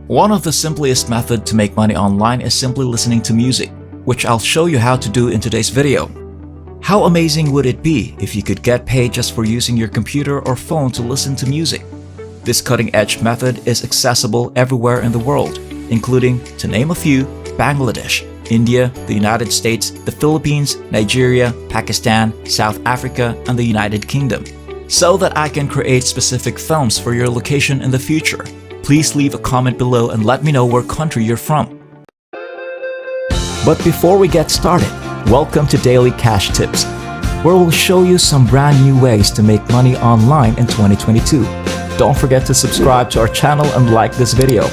One of the simplest methods to make money online is simply listening to music, which I'll show you how to do in today's video. How amazing would it be if you could get paid just for using your computer or phone to listen to music? This cutting-edge method is accessible everywhere in the world, including, to name a few, Bangladesh, India, the United States, the Philippines, Nigeria, Pakistan, South Africa, and the United Kingdom. So that I can create specific films for your location in the future, please leave a comment below and let me know where country you're from. But before we get started, welcome to Daily Cash Tips, where we'll show you some brand new ways to make money online in 2022. Don't forget to subscribe to our channel and like this video.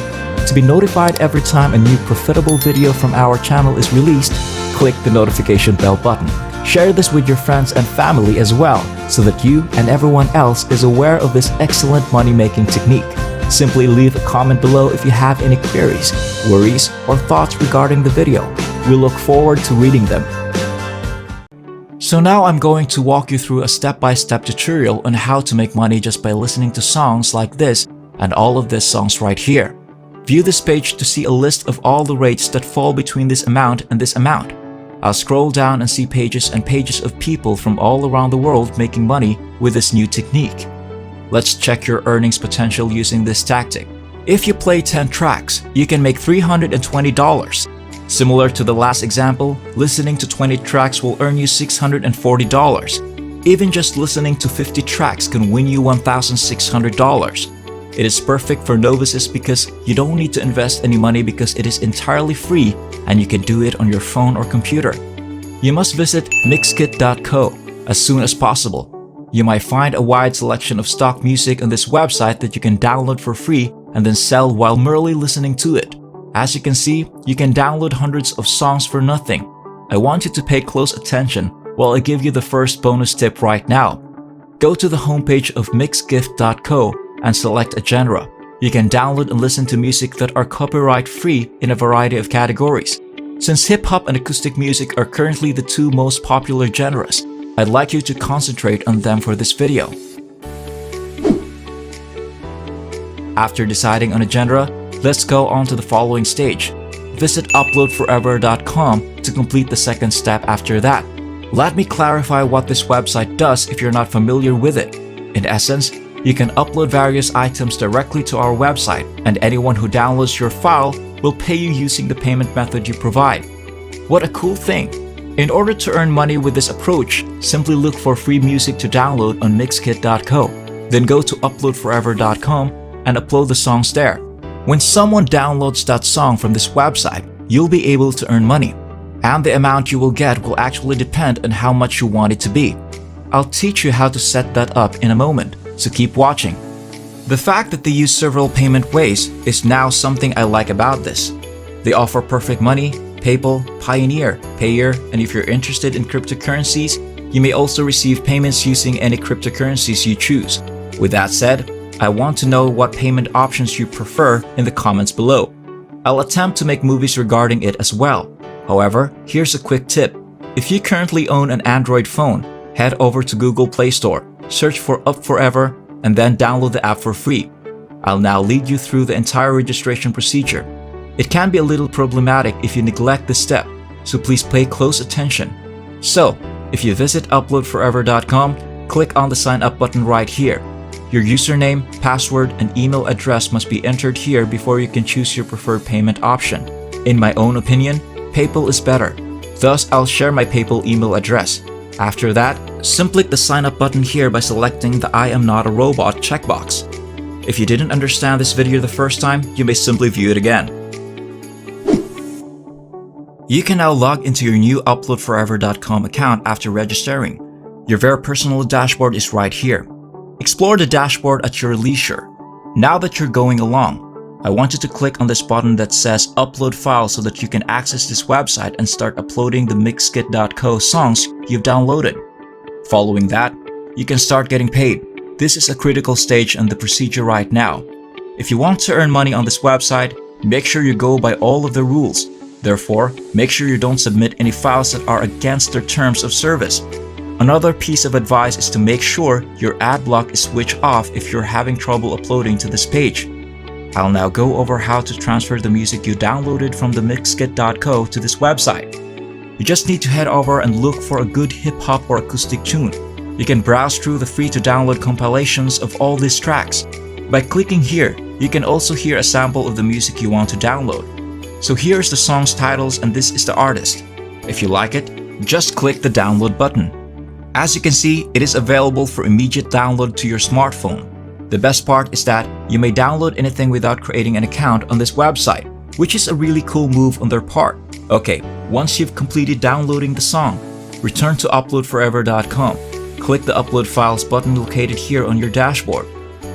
To be notified every time a new profitable video from our channel is released, click the notification bell button. Share this with your friends and family as well, so that you and everyone else is aware of this excellent money-making technique. Simply leave a comment below if you have any queries, worries, or thoughts regarding the video. We look forward to reading them. So now I'm going to walk you through a step-by-step tutorial on how to make money just by listening to songs like this and all of these songs right here. View this page to see a list of all the rates that fall between this amount and this amount. I'll scroll down and see pages and pages of people from all around the world making money with this new technique. Let's check your earnings potential using this tactic. If you play 10 tracks, you can make $320. Similar to the last example, listening to 20 tracks will earn you $640. Even just listening to 50 tracks can win you $1,600. It is perfect for novices because you don't need to invest any money because it is entirely free and you can do it on your phone or computer. You must visit Mixkit.co as soon as possible. You might find a wide selection of stock music on this website that you can download for free and then sell while merely listening to it. As you can see, you can download hundreds of songs for nothing. I want you to pay close attention while I give you the first bonus tip right now. Go to the homepage of Mixkit.co and select a genre. You can download and listen to music that are copyright-free in a variety of categories. Since hip-hop and acoustic music are currently the two most popular genres, I'd like you to concentrate on them for this video. After deciding on a genre, let's go on to the following stage. Visit UploadForever.com to complete the second step after that. Let me clarify what this website does if you're not familiar with it. In essence, you can upload various items directly to our website, and anyone who downloads your file will pay you using the payment method you provide. What a cool thing! In order to earn money with this approach, simply look for free music to download on Mixkit.co. Then go to UploadForever.com and upload the songs there. When someone downloads that song from this website, you'll be able to earn money. And the amount you will get will actually depend on how much you want it to be. I'll teach you how to set that up in a moment, so keep watching. The fact that they use several payment ways is now something I like about this. They offer Perfect Money, PayPal, Pioneer, Payer, and if you're interested in cryptocurrencies, you may also receive payments using any cryptocurrencies you choose. With that said, I want to know what payment options you prefer in the comments below. I'll attempt to make movies regarding it as well. However, here's a quick tip. If you currently own an Android phone, head over to Google Play Store, search for UpForever, and then download the app for free. I'll now lead you through the entire registration procedure. It can be a little problematic if you neglect this step, so please pay close attention. So, if you visit UploadForever.com, click on the sign up button right here. Your username, password, and email address must be entered here before you can choose your preferred payment option. In my own opinion, PayPal is better. Thus, I'll share my PayPal email address. After that, simply click the sign up button here by selecting the I am not a robot checkbox. If you didn't understand this video the first time, you may simply view it again. You can now log into your new UploadForever.com account after registering. Your very personal dashboard is right here. Explore the dashboard at your leisure. Now that you're going along, I want you to click on this button that says Upload File so that you can access this website and start uploading the Mixkit.co songs you've downloaded. Following that, you can start getting paid. This is a critical stage in the procedure right now. If you want to earn money on this website, make sure you go by all of the rules. Therefore, make sure you don't submit any files that are against their terms of service. Another piece of advice is to make sure your ad block is switched off if you're having trouble uploading to this page. I'll now go over how to transfer the music you downloaded from the Mixkit.co to this website. You just need to head over and look for a good hip-hop or acoustic tune. You can browse through the free-to-download compilations of all these tracks. By clicking here, you can also hear a sample of the music you want to download. So here's the song's titles and this is the artist. If you like it, just click the download button. As you can see, it is available for immediate download to your smartphone. The best part is that you may download anything without creating an account on this website, which is a really cool move on their part. Okay, once you've completed downloading the song, return to UploadForever.com. Click the Upload Files button located here on your dashboard.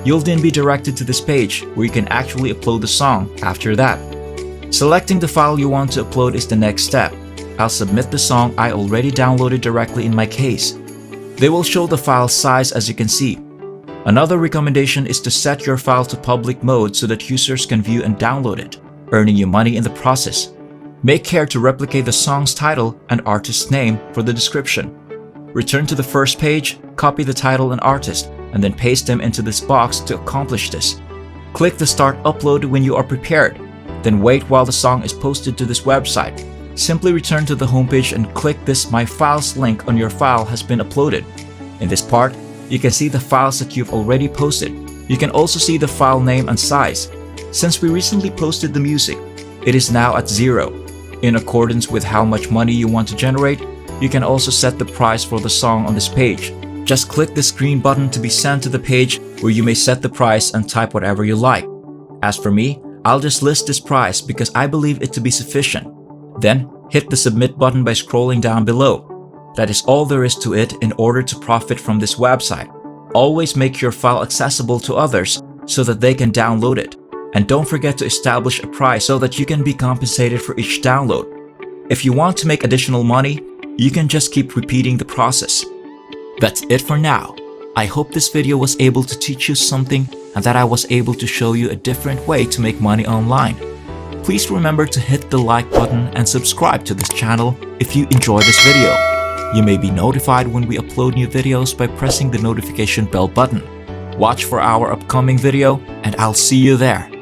You'll then be directed to this page where you can actually upload the song after that. Selecting the file you want to upload is the next step. I'll submit the song I already downloaded directly in my case. They will show the file size as you can see. Another recommendation is to set your file to public mode so that users can view and download it, earning you money in the process. Make care to replicate the song's title and artist's name for the description. Return to the first page, copy the title and artist, and then paste them into this box to accomplish this. Click the Start Upload when you are prepared, then wait while the song is posted to this website. Simply return to the homepage and click this My Files link on your file has been uploaded. In this part, you can see the files that you've already posted. You can also see the file name and size. Since we recently posted the music, it is now at 0. In accordance with how much money you want to generate, you can also set the price for the song on this page. Just click this green button to be sent to the page where you may set the price and type whatever you like. As for me, I'll just list this price because I believe it to be sufficient. Then, hit the submit button by scrolling down below. That is all there is to it in order to profit from this website. Always make your file accessible to others so that they can download it. And don't forget to establish a price so that you can be compensated for each download. If you want to make additional money, you can just keep repeating the process. That's it for now. I hope this video was able to teach you something and that I was able to show you a different way to make money online. Please remember to hit the like button and subscribe to this channel if you enjoy this video. You may be notified when we upload new videos by pressing the notification bell button. Watch for our upcoming video and I'll see you there.